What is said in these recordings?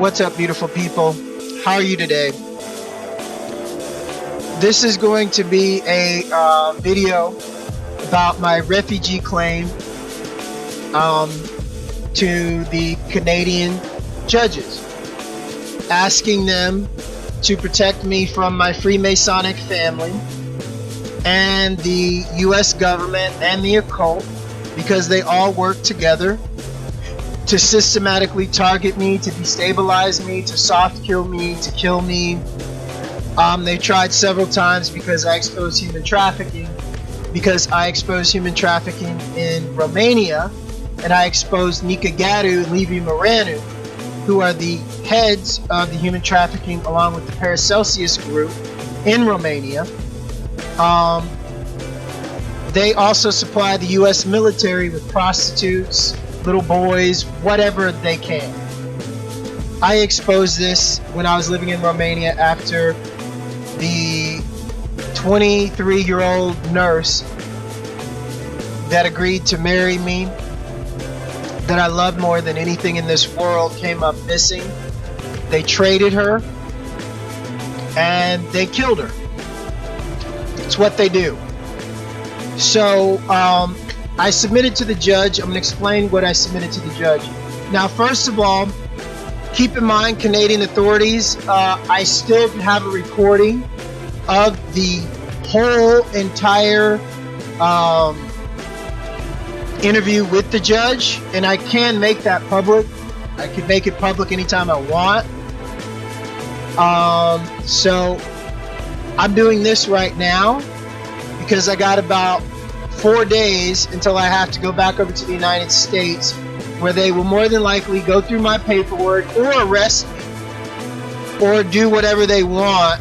What's up, beautiful people? How are you today? This is going to be a video about my refugee claim to the Canadian judges, asking them to protect me from my Freemasonic family and the US government and the occult, because they all work together to systematically target me, to destabilize me, to soft kill me, to kill me. They tried several times because I exposed human trafficking, in Romania, and I exposed Nika Gadu and Levi Moranu, who are the heads of the human trafficking along with the Paracelsus group in Romania. They also supply the US military with prostitutes, little boys, whatever they can. I exposed this when I was living in Romania after the 23-year-old nurse that agreed to marry me, that I loved more than anything in this world, came up missing. They traded her and they killed her. It's what they do. So I submitted to the judge. I'm going to explain what I submitted to the judge. Now, first of all, keep in mind, Canadian authorities, I still have a recording of the whole entire interview with the judge, and I can make that public. I can make it public anytime I want. So I'm doing this right now because I got about 4 days until I have to go back over to the United States, where they will more than likely go through my paperwork or arrest me or do whatever they want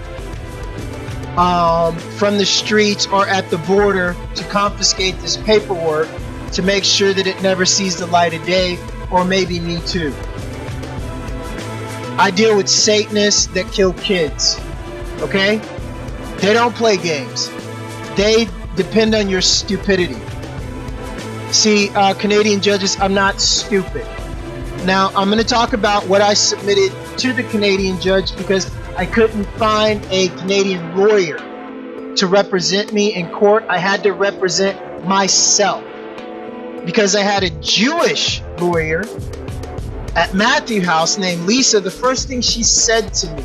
from the streets or at the border to confiscate this paperwork to make sure that it never sees the light of day, or maybe me too. I deal with Satanists that kill kids, okay? They don't play games. They depend on your stupidity. See, Canadian judges, I'm not stupid. Now, I'm going to talk about what I submitted to the Canadian judge because I couldn't find a Canadian lawyer to represent me in court. I had to represent myself because I had a Jewish lawyer at Matthew House named Lisa. The first thing she said to me,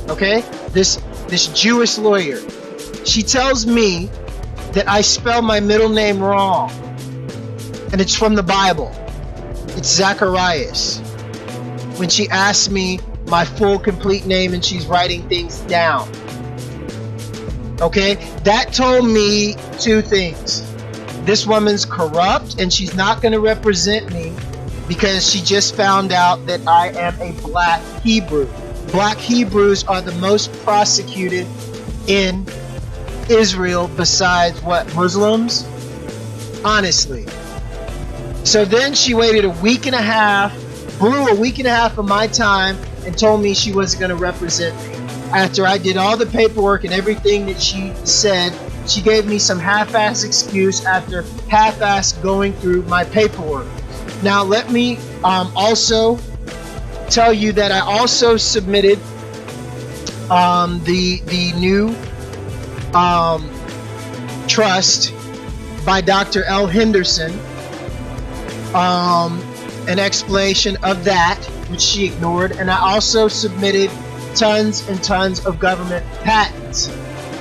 okay, this Jewish lawyer, she tells me that I spell my middle name wrong, and it's from the Bible. It's Zakaos. When she asked me my full complete name and she's writing things down. Okay, that told me two things. This woman's corrupt and she's not going to represent me because she just found out that I am a black Hebrew. Black Hebrews are the most prosecuted in Israel besides what, Muslims? Honestly. So then she waited a week and a half, blew a week and a half of my time, and told me she wasn't going to represent me. After I did all the paperwork and everything that she said, she gave me some half-ass excuse after half-ass going through my paperwork. Now let me also tell you that I also submitted the new trust by Dr. L. Henderson, an explanation of that, which she ignored, and I also submitted tons and tons of government patents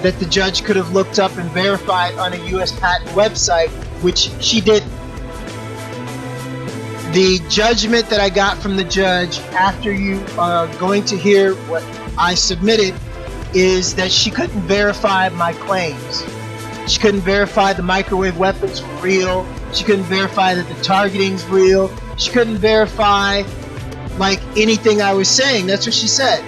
that the judge could have looked up and verified on a US patent website, which she didn't. The judgment that I got from the judge, after you are going to hear what I submitted, is that she couldn't verify my claims. She couldn't verify the microwave weapons were real. She couldn't verify that the targeting's real. She couldn't verify like anything I was saying. That's what she said.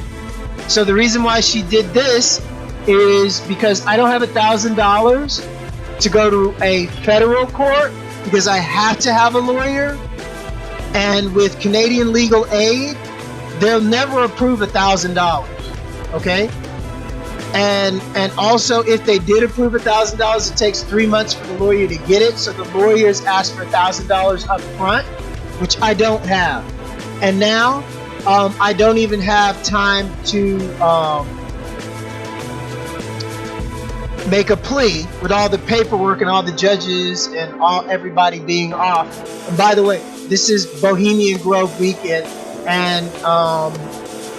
So the reason why she did this is because I don't have $1,000 to go to a federal court because I have to have a lawyer. And with Canadian legal aid, they'll never approve $1,000. Okay? And also, if they did approve $1,000, it takes 3 months for the lawyer to get it. So the lawyers ask for $1,000 up front, which I don't have. And now I don't even have time to make a plea with all the paperwork and all the judges and everybody being off. And by the way, this is Bohemian Grove weekend, and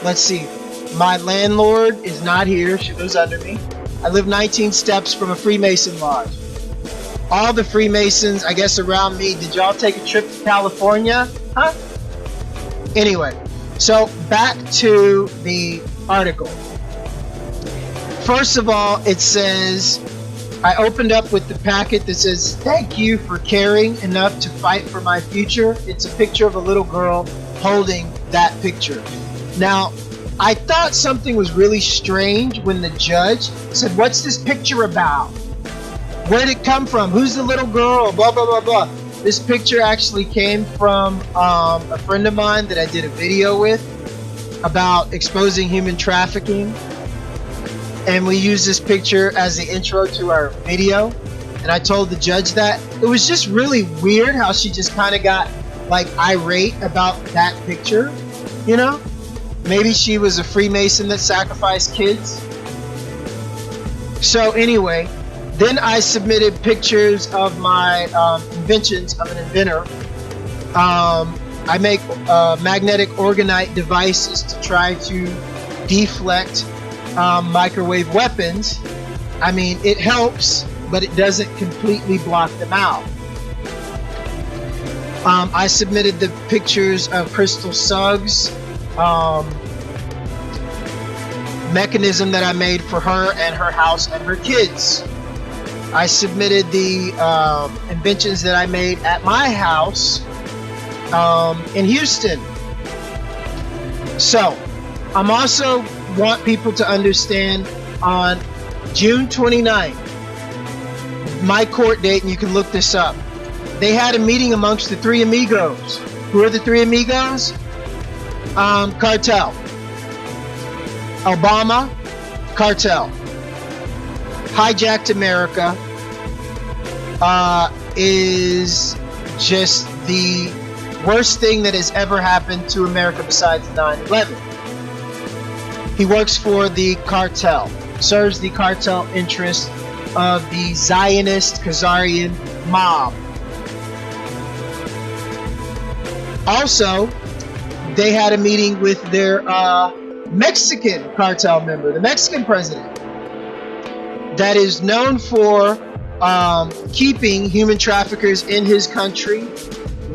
let's see, my landlord is not here. She lives under me. I live 19 steps from a Freemason lodge. All the Freemasons, I guess, around me, did y'all take a trip to California? Huh? Anyway, so back to the article. First of all, it says, I opened up with the packet that says, thank you for caring enough to fight for my future. It's a picture of a little girl holding that picture. Now, I thought something was really strange when the judge said, what's this picture about? Where'd it come from? Who's the little girl? Blah, blah, blah, blah. This picture actually came from a friend of mine that I did a video with about exposing human trafficking. And we used this picture as the intro to our video. And I told the judge that. It was just really weird how she just kind of got like irate about that picture, you know? Maybe she was a Freemason that sacrificed kids. So anyway, then I submitted pictures of my inventions. I'm an inventor. I make magnetic orgonite devices to try to deflect microwave weapons. I mean, it helps, but it doesn't completely block them out. I submitted the pictures of Crystal Suggs mechanism that I made for her and her house and her kids. I submitted the inventions that I made at my house in Houston. So I'm also want people to understand, on June 29th, my court date, and you can look this up, they had a meeting amongst the three amigos. Who are the three amigos? Cartel. Obama, cartel. Hijacked America is just the worst thing that has ever happened to America besides 9/11. He works for the cartel, serves the cartel interest of the Zionist Khazarian mob. Also, they had a meeting with their Mexican cartel member, the Mexican president, that is known for keeping human traffickers in his country,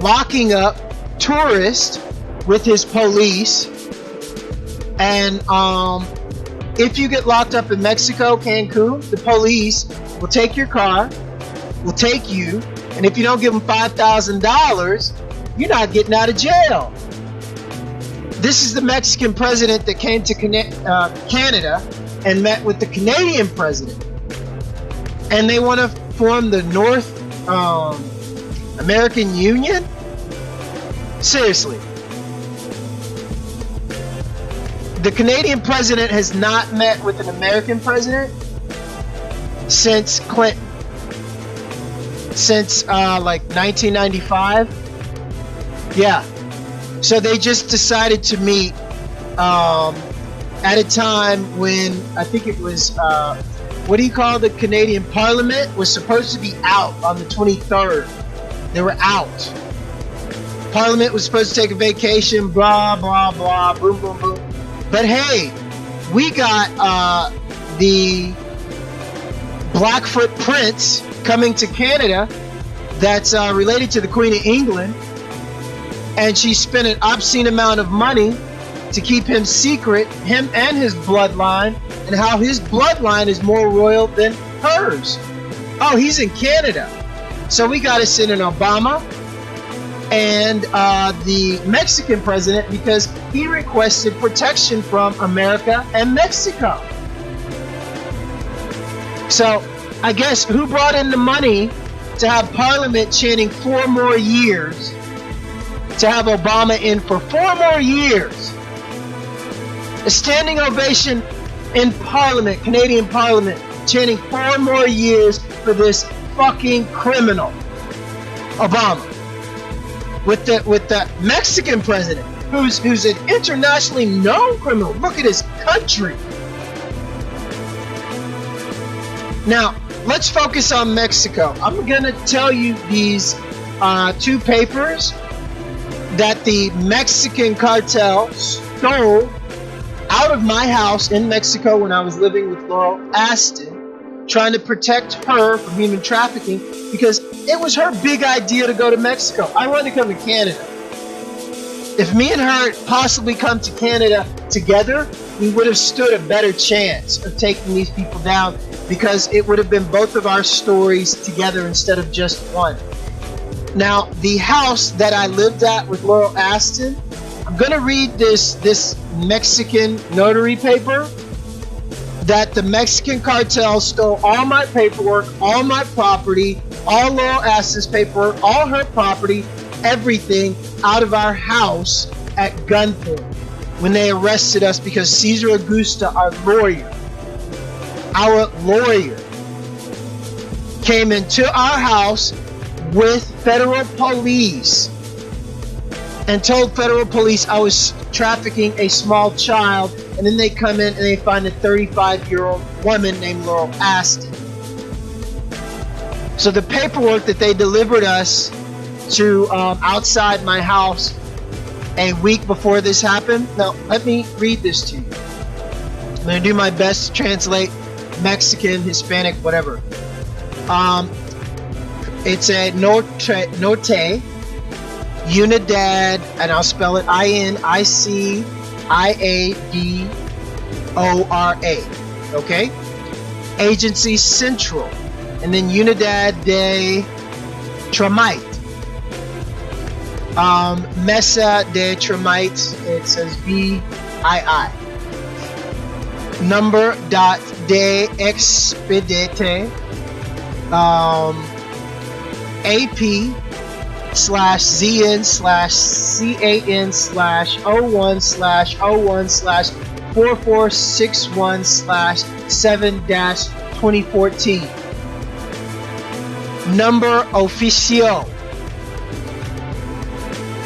locking up tourists with his police. And if you get locked up in Mexico, Cancun, the police will take your car, will take you, and if you don't give them $5,000, you're not getting out of jail. This is the Mexican president that came to Canada and met with the Canadian president. And they want to form the North American Union? Seriously. The Canadian president has not met with an American president since Clinton. Since like 1995. Yeah. So they just decided to meet at a time when I think it was what do you call the Canadian Parliament was supposed to be out on the 23rd. They were out. Parliament was supposed to take a vacation, blah, blah, blah, boom, boom, boom. But hey, we got the Blackfoot Prince coming to Canada that's related to the Queen of England. And she spent an obscene amount of money to keep him secret, him and his bloodline, and how his bloodline is more royal than hers. Oh, he's in Canada. So we got to send in Obama and the Mexican president because he requested protection from America and Mexico. So I guess who brought in the money to have Parliament chanting 4 more years, to have Obama in for 4 more years? A standing ovation in Parliament, Canadian Parliament, chanting 4 more years for this fucking criminal, Obama. With the Mexican president who's an internationally known criminal. Look at his country. Now, let's focus on Mexico. I'm gonna tell you these two papers that the Mexican cartel stole out of my house in Mexico when I was living with Laurel Aston, trying to protect her from human trafficking, because it was her big idea to go to Mexico. I wanted to come to Canada. If me and her possibly come to Canada together, we would have stood a better chance of taking these people down, because it would have been both of our stories together instead of just one. Now, the house that I lived at with Laurel Aston, I'm going to read this Mexican notary paper that the Mexican cartel stole all my paperwork, all my property, all Laurel Aston's paperwork, all her property, everything out of our house at gunpoint when they arrested us, because Cesar Augusta, our lawyer, came into our house with federal police and told federal police I was trafficking a small child, and then they come in and they find a 35-year-old woman named Laurel Aston. So the paperwork that they delivered us to outside my house a week before this happened. Now, let me read this to you. I'm going to do my best to translate Mexican, Hispanic, whatever. It's a note, Unidad, and I'll spell it INICIADORA. Okay? Agency Central. And then Unidad de Tramite. Mesa de Tramite, it says VII. Number dot de expedite AP/ZN/01/01/4461/7-2014. Number Oficio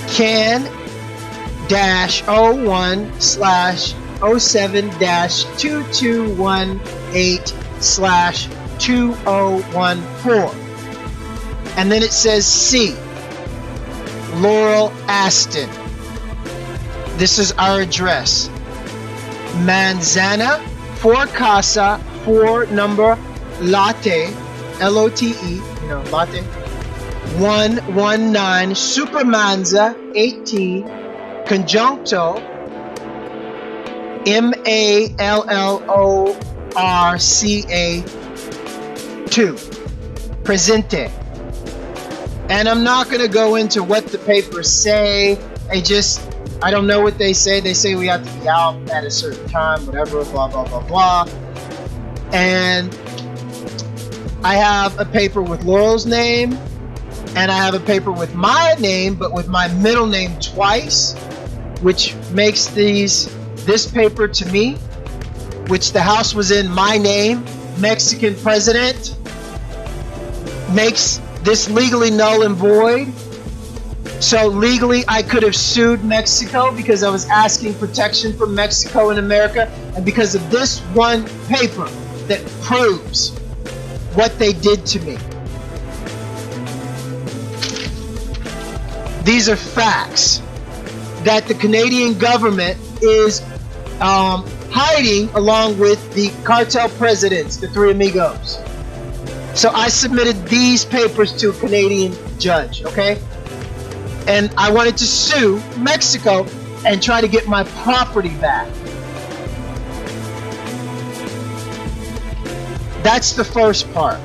CAN-01/07-2218/2014. And then it says C, Laurel Aston. This is our address. Manzana, 4 Casa, 4 number Latte, L-O-T-E, Latte, 119, Supermanza, 18, Conjuncto, MALLORCA, 2, Presente. And I'm not going to go into what the papers say. I don't know what they say. They say we have to be out at a certain time, whatever, blah, blah, blah, blah. And I have a paper with Laurel's name, and I have a paper with my name, but with my middle name twice, which makes this paper to me, which the house was in my name, Mexican president, makes this legally null and void. So legally I could have sued Mexico because I was asking protection from Mexico in America, and because of this one paper that proves what they did to me. These are facts that the Canadian government is hiding along with the cartel presidents, the three amigos. So I submitted these papers to a Canadian judge, okay? And I wanted to sue Mexico and try to get my property back. That's the first part.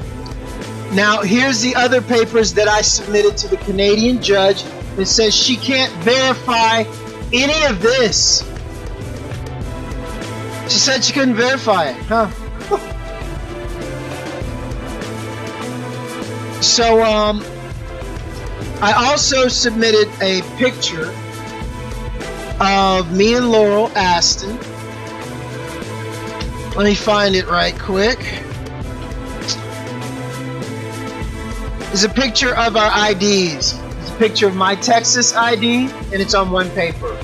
Now, here's the other papers that I submitted to the Canadian judge that says she can't verify any of this. She said she couldn't verify it, huh? So, I also submitted a picture of me and Laurel Aston. Let me find it right quick. There's a picture of our IDs. There's a picture of my Texas ID, and it's on one paper.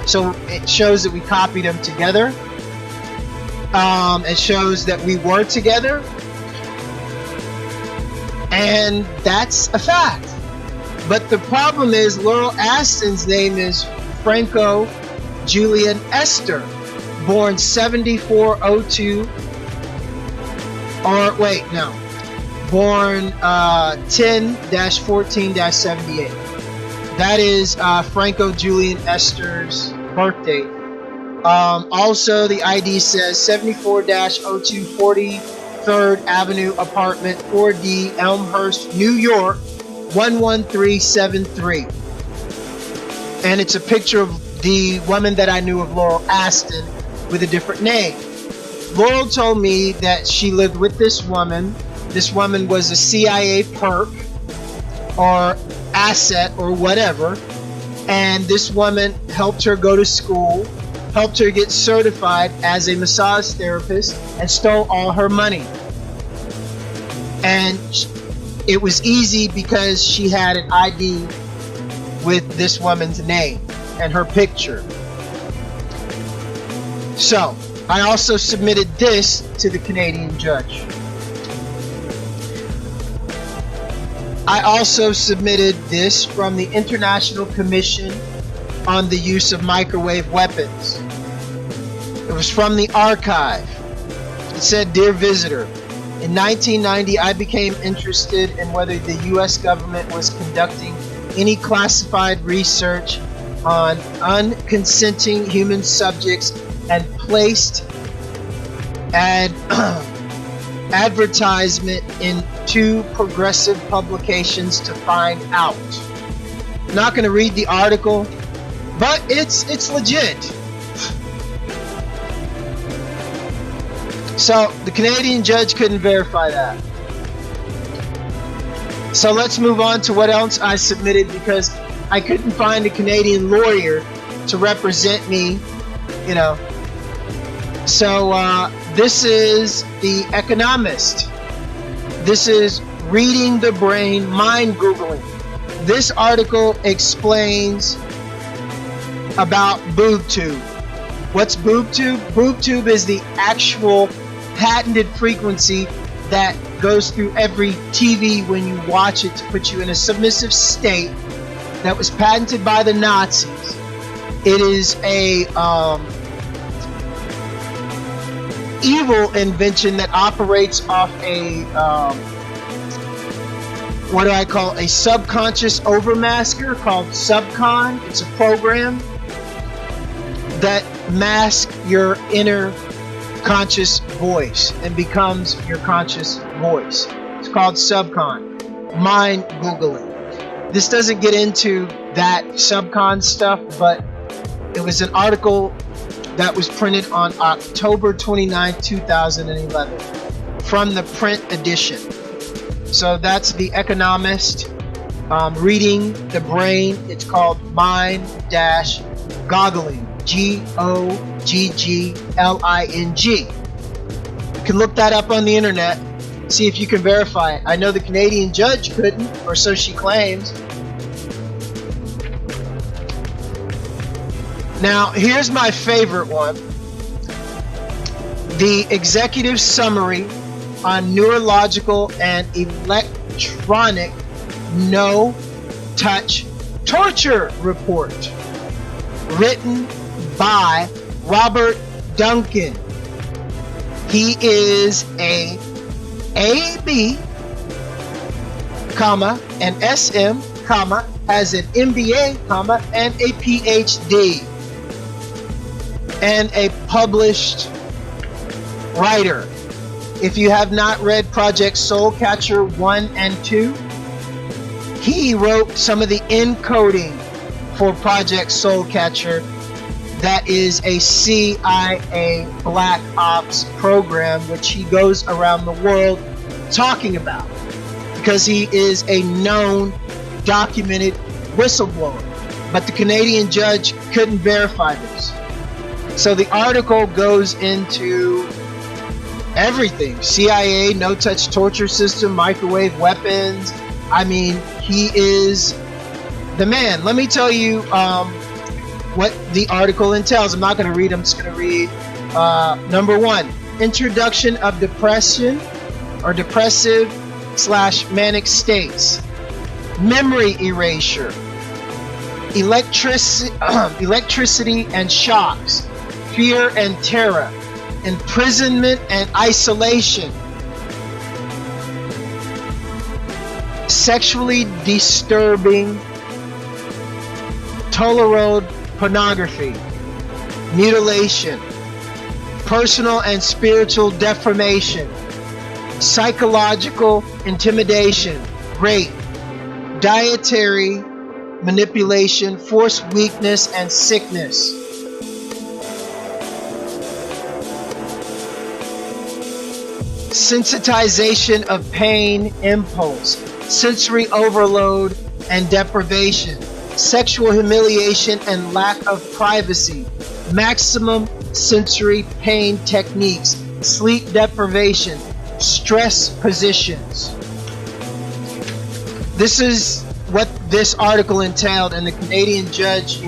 So it shows that we copied them together. It shows that we were together. And that's a fact. But the problem is Laurel Aston's name is Franco Julian Esther, born 7402, or wait, no, born 10-14-78. That is Franco Julian Esther's birthday. Also, the ID says 74-02 43rd Avenue, apartment 4D, Elmhurst, New York, 11373. And it's a picture of the woman that I knew of, Laurel Aston, with a different name. Laurel told me that she lived with this woman. This woman was a CIA perp or asset or whatever. And this woman helped her go to school, helped her get certified as a massage therapist, and stole all her money. And it was easy because she had an ID with this woman's name and her picture. So, I also submitted this to the Canadian judge. I also submitted this from the International Commission on the Use of Microwave Weapons. It was from the archive. It said, "Dear visitor, in 1990 I became interested in whether the US government was conducting any classified research on unconsenting human subjects and placed an advertisement in 2 progressive publications to find out." I'm not going to read the article, but it's legit. So the Canadian judge couldn't verify that. So let's move on to what else I submitted, because I couldn't find a Canadian lawyer to represent me, you know. So this is The Economist. This is reading the brain, mind Googling. This article explains about BoobTube. What's BoobTube? BoobTube is the actual patented frequency that goes through every TV when you watch it to put you in a submissive state, that was patented by the Nazis. It is a evil invention that operates off a what do I call a subconscious overmasker called Subcon. It's a program that masks your inner conscious voice and becomes your conscious voice. It's called Subcon. Mind Googling. This doesn't get into that Subcon stuff, but it was an article that was printed on October 29, 2011 from the print edition. So that's The Economist, reading the brain. It's called Mind-Goggling. Goggling. You can look that up on the internet, see if you can verify it. I know the Canadian judge couldn't, or so she claims. Now, here's my favorite one. The executive summary on neurological and electronic no-touch torture report, written by Robert Duncan. He is a AB, an SM, has an MBA, and a PhD, and a published writer. If you have not read Project Soulcatcher 1 and 2, he wrote some of the encoding for Project Soulcatcher. That is a CIA Black Ops program, which he goes around the world talking about, because he is a known, documented whistleblower. But the Canadian judge couldn't verify this. So the article goes into everything. CIA, no-touch torture system, microwave weapons. I mean, he is the man. Let me tell you what the article entails. I'm not going to read, I'm just going to read number 1. Introduction of depression or depressive / manic states. Memory erasure. Electricity and shocks. Fear and terror. Imprisonment and isolation. Sexually disturbing. Tolerode pornography. Mutilation. Personal and spiritual deformation. Psychological intimidation. Rape. Dietary manipulation. Forced weakness and sickness. Sensitization of pain impulse. Sensory overload and deprivation. Sexual humiliation and lack of privacy. Maximum sensory pain techniques. Sleep deprivation. Stress positions. This is what this article entailed, and the Canadian judge,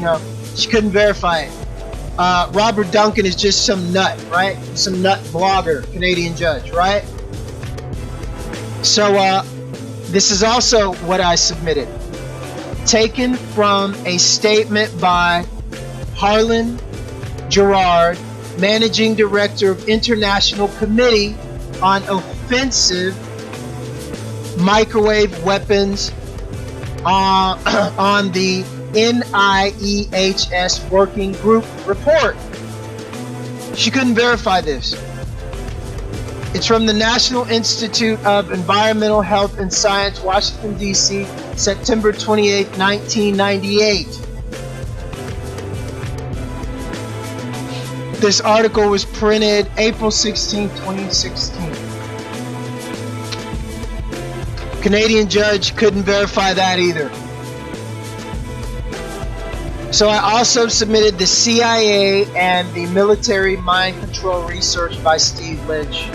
she couldn't verify it. Robert Duncan is just some nut, right? Some nut blogger, Canadian judge, right? So this is also what I submitted. Taken from a statement by Harlan Gerard, Managing Director of International Committee on Offensive Microwave Weapons on the NIEHS Working Group report. She couldn't verify this. It's from the National Institute of Environmental Health and Science, Washington, D.C., September 28, 1998. This article was printed April 16, 2016. Canadian judge couldn't verify that either. So I also submitted the CIA and the military mind control research by Steve Lynch.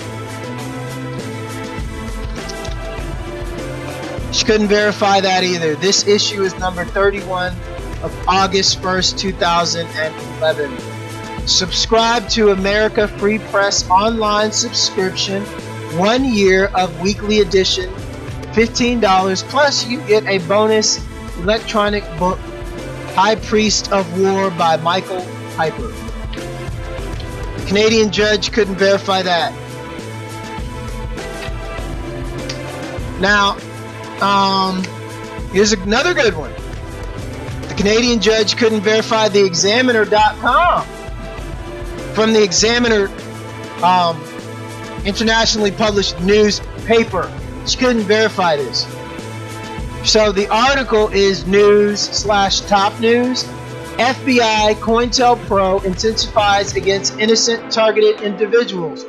She couldn't verify that either. This issue is number 31 of August 1st, 2011. Subscribe to America Free Press online subscription, 1 year of weekly edition, $15, plus you get a bonus electronic book, High Priest of War by Michael Piper. The Canadian judge couldn't verify that. Now, here's another good one. The Canadian judge couldn't verify the Examiner.com from the Examiner internationally published newspaper. She couldn't verify this. So the article is news/top news. FBI COINTELPRO intensifies against innocent targeted individuals.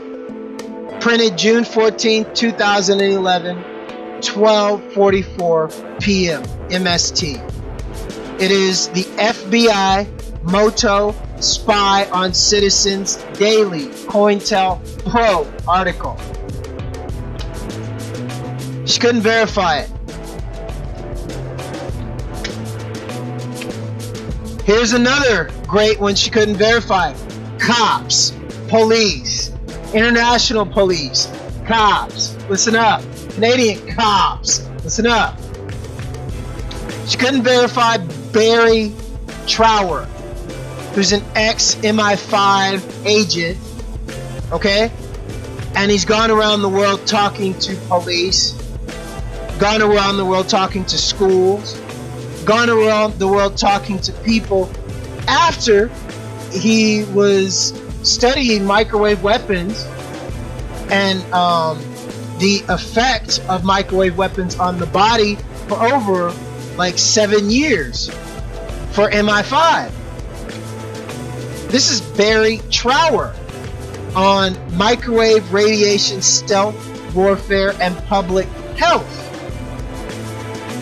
Printed June 14, 2011, 12:44 p.m. MST. It is the FBI Motto Spy on Citizens Daily COINTELPRO article. She couldn't verify it. Here's another great one she couldn't verify. Cops, police, international police, cops, listen up. Canadian cops, listen up. She couldn't verify Barry Trower, who's an ex-MI5 agent, okay? And he's gone around the world talking to police, gone around the world talking to schools, gone around the world talking to people after he was studying microwave weapons and the effect of microwave weapons on the body for over like 7 years for MI5. This is Barry Trower on microwave radiation stealth warfare and public health.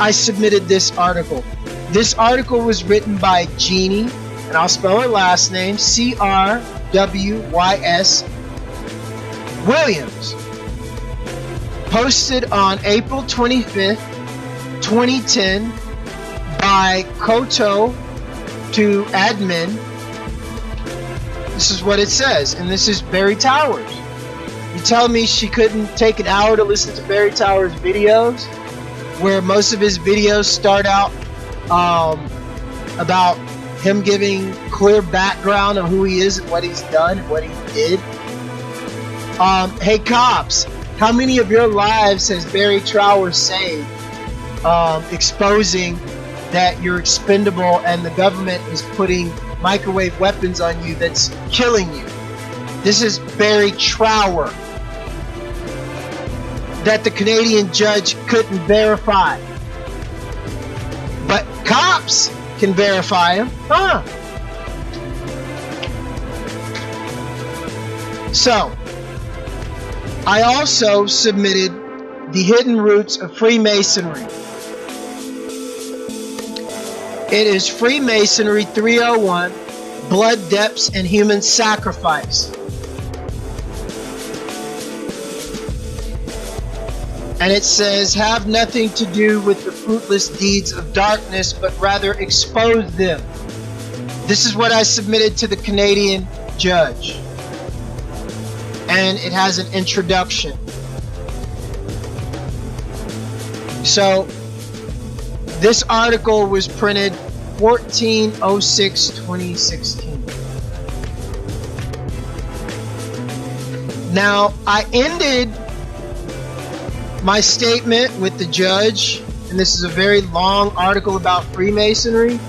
I submitted this article. This article was written by Jeannie, and I'll spell her last name, C-R-W-Y-S Williams. Posted on April 25th, 2010 by Koto to admin, this is what it says, and this is Barry Towers. You tell me she couldn't take an hour to listen to Barry Towers' videos, where most of his videos start out about him giving clear background of who he is and what he's done and what he did. Hey cops, how many of your lives has Barry Towers saved, exposing that you're expendable and the government is putting microwave weapons on you that's killing you? This is Barry Trower that the Canadian judge couldn't verify. But cops can verify him. Huh. So, I also submitted the hidden roots of Freemasonry. It is Freemasonry 301, Blood Depths and Human Sacrifice. And it says, have nothing to do with the fruitless deeds of darkness, but rather expose them. This is what I submitted to the Canadian judge. And it has an introduction. So, this article was printed 14/06/2016. Now, I ended my statement with the judge, and this is a very long article about Freemasonry,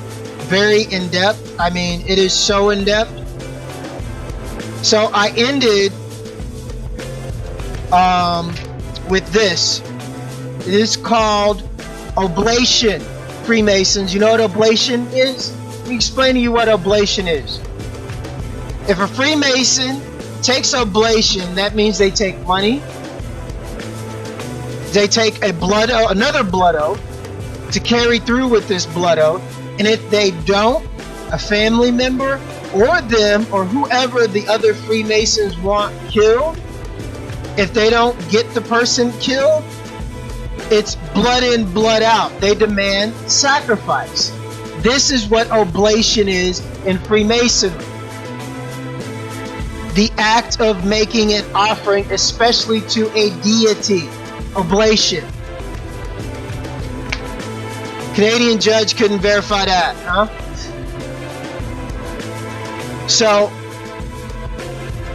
very in-depth. I mean, it is so in-depth. So I ended with this. It is called oblation. Freemasons, you know what oblation is? Let me explain to you what oblation is. If a Freemason takes oblation, that means they take money. They take a blood oath, another blood oath, to carry through with this blood oath. And if they don't, a family member or them or whoever the other Freemasons want killed, if they don't get the person killed, it's blood in, blood out. They demand sacrifice. This is what oblation is in Freemasonry. The act of making an offering, especially to a deity. Oblation. Canadian judge couldn't verify that, huh? So,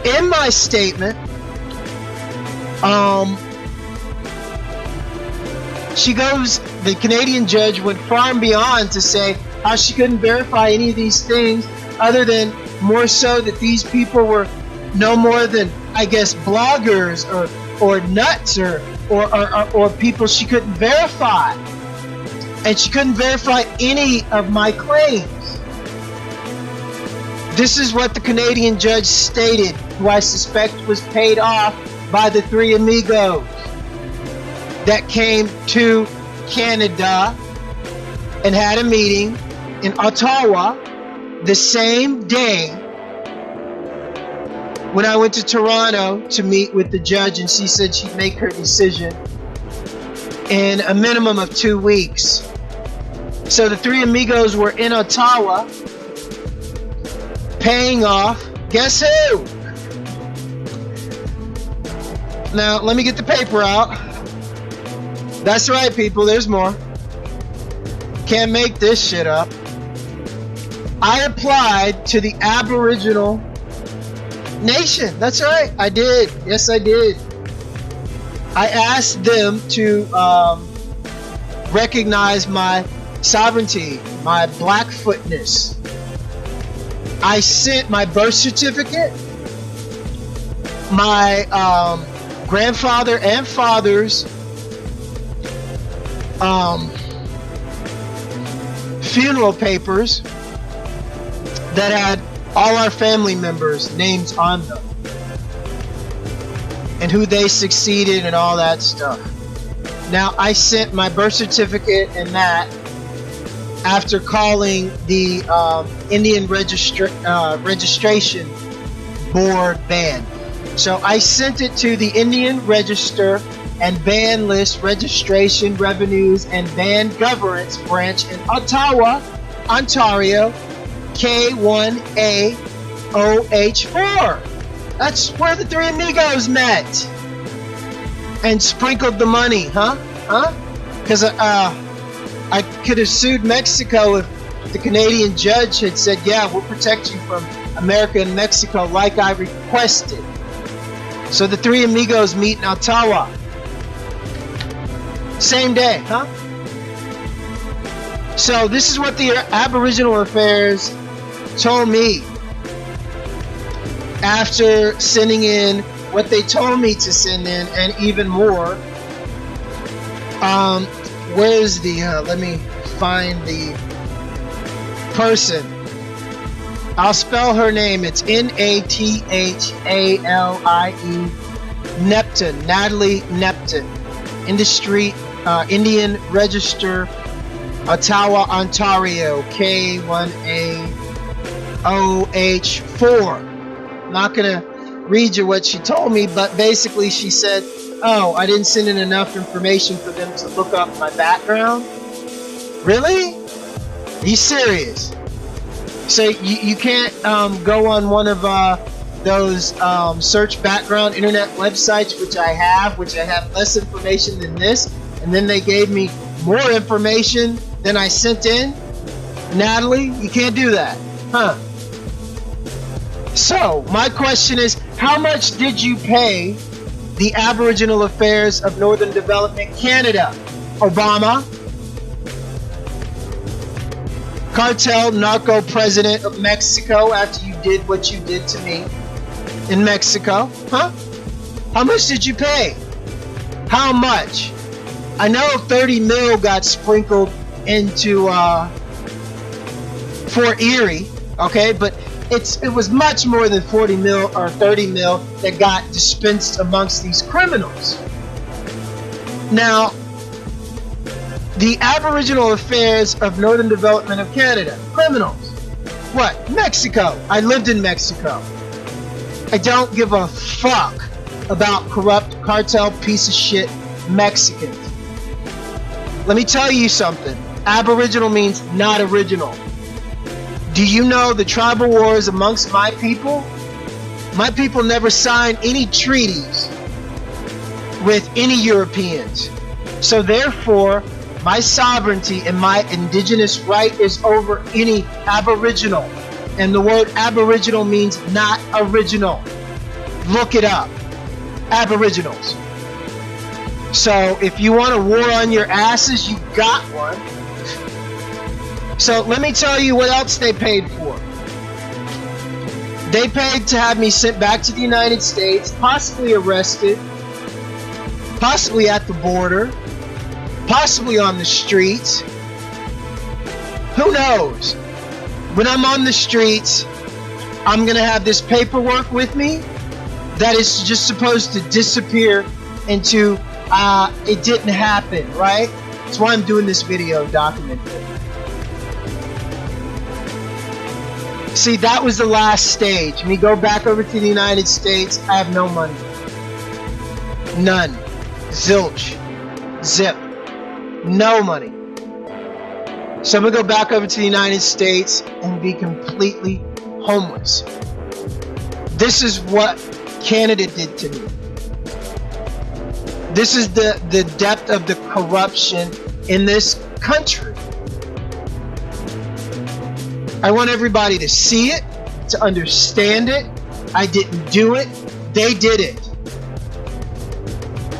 in my statement, the Canadian judge went far and beyond to say how she couldn't verify any of these things, other than more so that these people were no more than, I guess, bloggers or nuts or people she couldn't verify. And she couldn't verify any of my claims. This is what the Canadian judge stated, who I suspect was paid off by the three amigos that came to Canada and had a meeting in Ottawa the same day when I went to Toronto to meet with the judge, and she said she'd make her decision in a minimum of 2 weeks. So the three amigos were in Ottawa paying off, guess who? Now, let me get the paper out. That's right, people, there's more. Can't make this shit up. I applied to the Aboriginal nation. That's right, I did. Yes, I did. I asked them to recognize my sovereignty, my Blackfootness. I sent my birth certificate, my grandfather and father's funeral papers that had all our family members' names on them and who they succeeded and all that stuff. Now, I sent my birth certificate and that after calling the Indian registration board ban. So I sent it to the Indian Register and Ban List Registration, Revenues and Ban Governance branch in Ottawa, Ontario, K1AOH4. That's where the three amigos met and sprinkled the money, huh? Because I could have sued Mexico if the Canadian judge had said, yeah, we'll protect you from America and Mexico like I requested. So the three amigos meet in Ottawa. Same day, huh? So this is what the Aboriginal Affairs told me after sending in what they told me to send in, and even more. Where's the let me find the person. I'll spell her name. It's N-A-T-H-A-L-I-E Neptune, Natalie Neptune, Indian Register, Ottawa, Ontario, K1AOH4. I'm not gonna read you what she told me, but basically she said, oh, I didn't send in enough information for them to look up my background. Really? Are you serious? So you can't go on one of those search background internet websites, which I have less information than this, and then they gave me more information than I sent in? Natalie, you can't do that, huh? So my question is, how much did you pay the Aboriginal Affairs of Northern Development Canada, Obama? Cartel narco president of Mexico, after you did what you did to me in Mexico, huh? How much did you pay? How much? I know 30 mil got sprinkled into Fort Erie, okay, but it was much more than 40 mil or 30 mil that got dispensed amongst these criminals. Now, the Aboriginal Affairs of Northern Development of Canada, criminals. What? Mexico. I lived in Mexico. I don't give a fuck about corrupt cartel piece of shit Mexicans. Let me tell you something. Aboriginal means not original. Do you know the tribal wars amongst my people? My people never signed any treaties with any Europeans. So therefore, my sovereignty and my indigenous right is over any Aboriginal. And the word Aboriginal means not original. Look it up. Aboriginals. So if you want a war on your asses, you got one. So let me tell you what else they paid for. They paid to have me sent back to the United States, possibly arrested, possibly at the border, possibly on the streets. Who knows? When I'm on the streets, I'm gonna have this paperwork with me that is just supposed to disappear into it didn't happen, right? That's why I'm doing this video documenting. See, that was the last stage. When you go back over to the United States, I have no money. None. Zilch. Zip. No money. So I'm gonna go back over to the United States and be completely homeless. This is what Canada did to me. This is the depth of the corruption in this country. I want everybody to see it, to understand it. I didn't do it. They did it.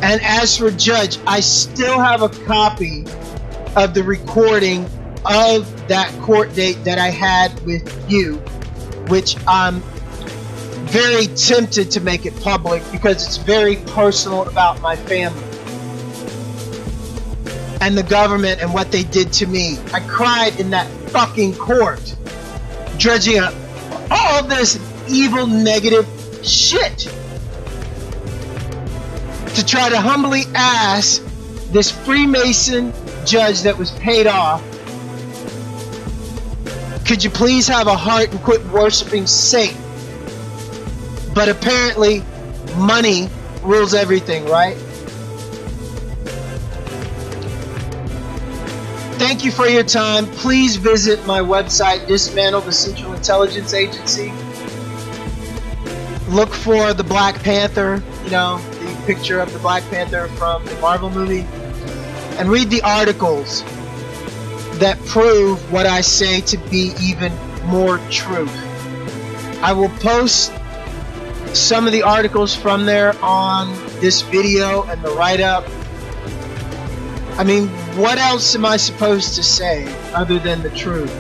And as for Judge, I still have a copy of the recording of that court date that I had with you, which I'm very tempted to make it public because it's very personal about my family and the government and what they did to me. I cried in that fucking court, dredging up all this evil, negative shit to try to humbly ask this Freemason judge that was paid off, could you please have a heart and quit worshiping Satan? But apparently, money rules everything, right? Thank you for your time. Please visit my website, Dismantle the Central Intelligence Agency. Look for the Black Panther, you know, the picture of the Black Panther from the Marvel movie, and read the articles that prove what I say to be even more truth. I will post some of the articles from there on this video and the write-up. I mean, what else am I supposed to say other than the truth?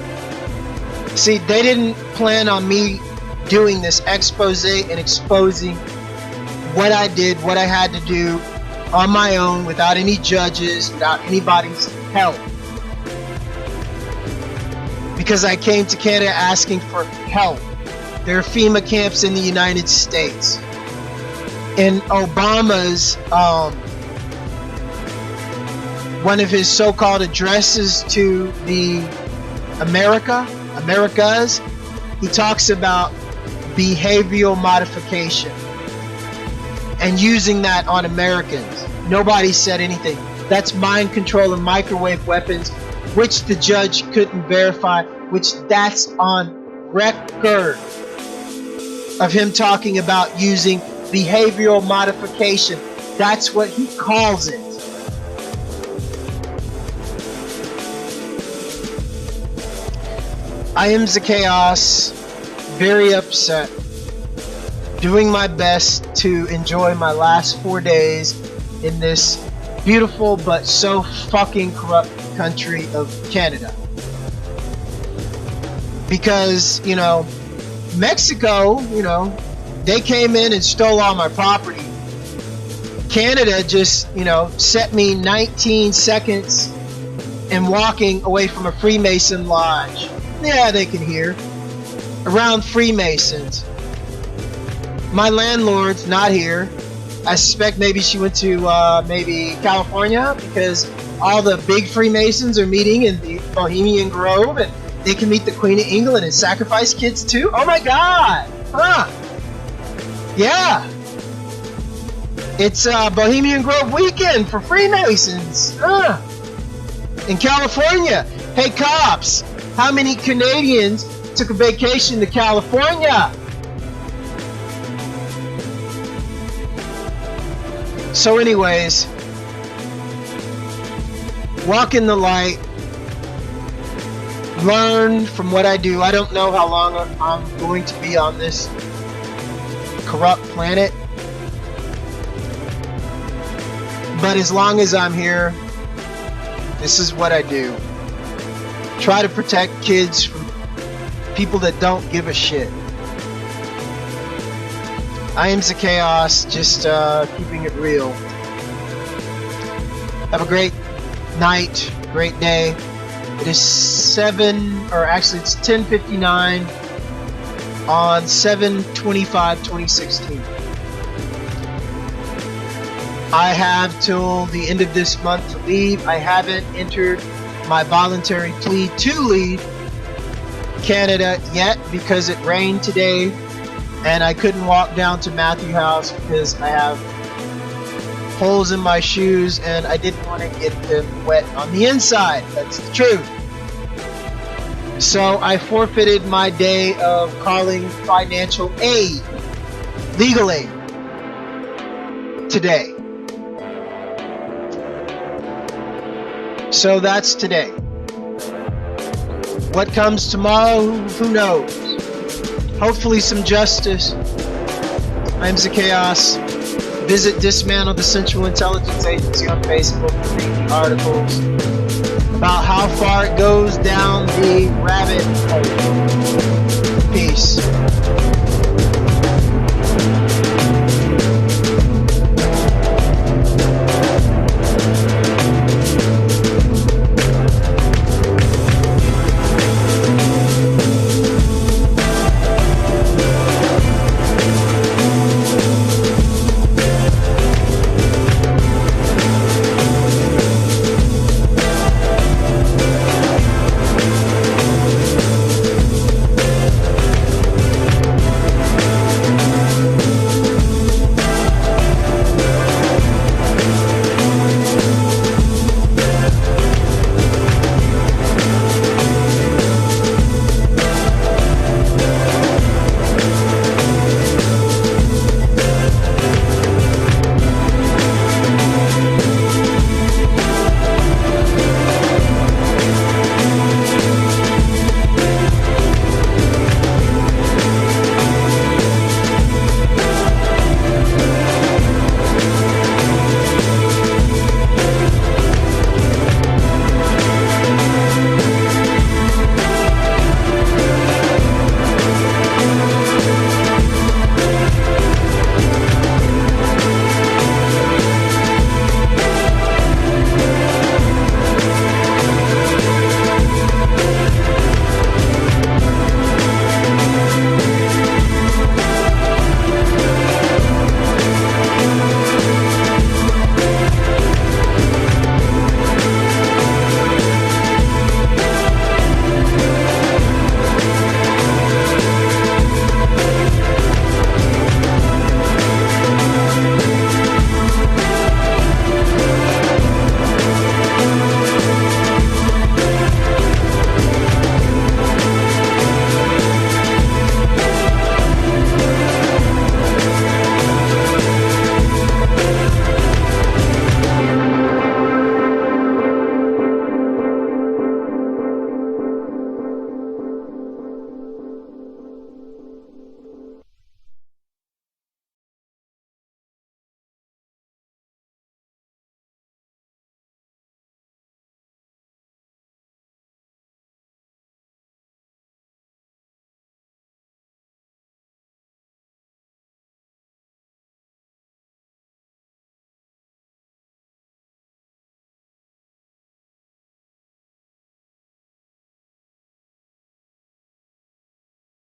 See, they didn't plan on me doing this expose and exposing what I did, what I had to do on my own, without any judges, without anybody's help. Because I came to Canada asking for help. There are FEMA camps in the United States. In Obama's one of his so-called addresses to the Americas, he talks about behavioral modification and using that on Americans. Nobody said anything. That's mind control and microwave weapons, which the judge couldn't verify, which that's on record of him talking about using behavioral modification. That's what he calls it. I am Zakaos, very upset, doing my best to enjoy my last 4 days in this beautiful but so fucking corrupt country of Canada. Because, you know, Mexico, you know, they came in and stole all my property. Canada just, you know, set me 19 seconds and walking away from a Freemason lodge. Yeah, they can hear. Around Freemasons. My landlord's not here. I suspect maybe she went to maybe California, because all the big Freemasons are meeting in the Bohemian Grove, and they can meet the Queen of England and sacrifice kids too. Oh my God! Huh? Yeah. It's Bohemian Grove weekend for Freemasons. Huh? In California. Hey cops, how many Canadians took a vacation to California? So anyways, walk in the light, learn from what I do. I don't know how long I'm going to be on this corrupt planet, but as long as I'm here, this is what I do. Try to protect kids from people that don't give a shit. I am Zakaos, just keeping it real. Have a great night, great day. It is 10:59 on 7/25/2016. I have till the end of this month to leave. I haven't entered my voluntary plea to leave Canada yet because it rained today and I couldn't walk down to Matthew House because I have holes in my shoes and I didn't want to get them wet on the inside. That's the truth. So I forfeited my day of calling financial aid, legal aid, today. So that's today. What comes tomorrow, who knows? Hopefully some justice. I'm Zakaos. Visit Dismantle the Central Intelligence Agency on Facebook to read the articles about how far it goes down the rabbit hole. Peace.